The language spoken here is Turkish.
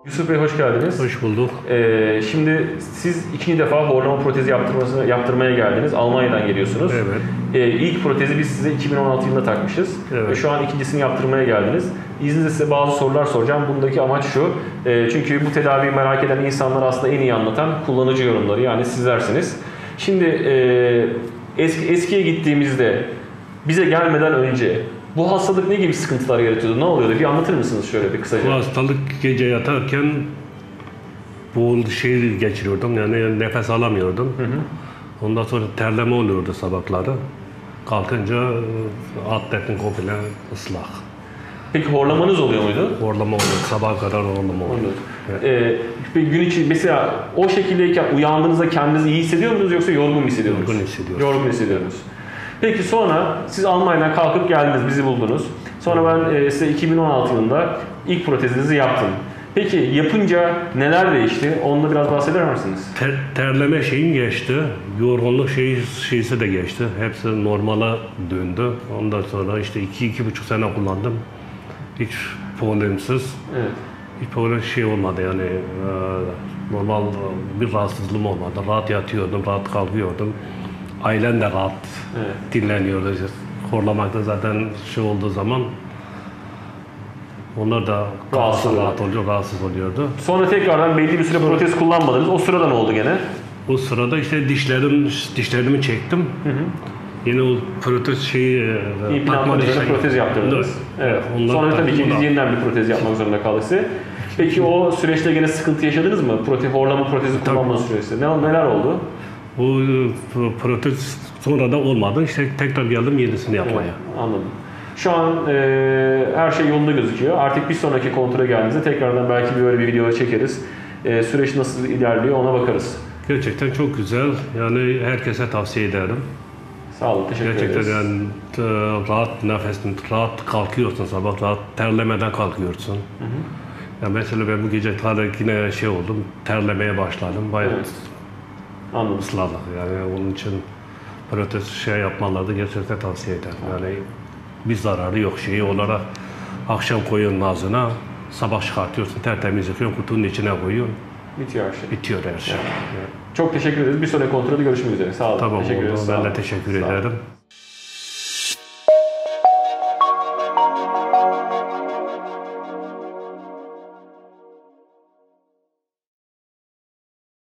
Yusuf Bey hoş geldiniz. Hoş bulduk. Şimdi siz ikinci defa horlama protezi yaptırmaya geldiniz. Almanya'dan geliyorsunuz. Evet. İlk protezi biz size 2016 yılında takmışız. Evet. Şu an ikincisini yaptırmaya geldiniz. İzninizle size bazı sorular soracağım. Bundaki amaç şu. Çünkü bu tedaviyi merak eden insanlar aslında en iyi anlatan kullanıcı yorumları, yani sizlersiniz. Şimdi eskiye gittiğimizde bize gelmeden önce bu hastalık ne gibi sıkıntılar yaratıyordu? Ne oluyordu? Bir anlatır mısınız şöyle bir kısaca? Bu hastalık gece yatarken geçiriyordum. Yani nefes alamıyordum. Ondan sonra terleme oluyordu sabahları. Kalkınca atletin komple ıslak. Peki horlamanız oluyor muydu? Horlama oluyor. Sabaha kadar horlama oluyor. Evet. Gün içi mesela o şekildeyken uyandığınızda kendinizi iyi hissediyor musunuz yoksa yorgun mu hissediyordunuz? Yorgun hissediyoruz. Yorgun hissediyordunuz. Peki sonra siz Almanya'dan kalkıp geldiniz, bizi buldunuz. Sonra ben size 2016 yılında ilk protezinizi yaptım. Peki yapınca neler değişti? Onunla biraz bahseder misiniz? Terleme şeyin geçti. Yorgunluk şeysi de geçti. Hepsi normala döndü. Ondan sonra işte 2-2,5 sene kullandım. Hiç problemsiz. Evet. Hiç problem olmadı yani normal bir rahatsızlığım olmadı. Rahat yatıyordum, rahat kalkıyordum. Ailem de rahat dinleniyordu. Horlamakta zaten olduğu zaman onlar da rahatsız oluyordu. Sonra tekrardan belli bir süre protez kullanmadınız. O sırada ne oldu gene? O sırada işte dişlerimi çektim. Yine o protez takma dişine protez yaptırdınız. Evet. Sonra tabii ki biz yeniden bir protez yapmak zorunda kaldık size. Peki o süreçte gene sıkıntı yaşadınız mı? Horlama protezi kullanma süreçte. Neler oldu? Bu protez sonra da olmadı. İşte tekrar geldim yenisini yapmaya. Evet, anladım. Şu an her şey yolunda gözüküyor. Artık bir sonraki kontrole geldiğinizde tekrardan belki böyle bir video çekeriz. Süreç nasıl ilerliyor ona bakarız. Gerçekten çok güzel. Yani herkese tavsiye ederim. Sağ olun, teşekkür ederiz. Gerçekten yani rahat nefesin, rahat kalkıyorsun sabah, rahat terlemeden kalkıyorsun. Yani mesela ben bu gece yine oldum, terlemeye başladım. Bayağı anladım. Isladı. Yani onun için protez yapmaları da gerçekten tavsiye ederim. Yani bir zararı yok olarak akşam koyuyorsun ağzına, sabah çıkartıyorsun, tertemiz yıkıyorsun, kutunun içine koyuyorsun. Bitiyor her şey. Bitiyor her şey. Çok teşekkür ederiz. Bir sonraki kontrolde görüşmek üzere. Sağ olun. Tamam, teşekkür ederiz. ben de teşekkür ederim.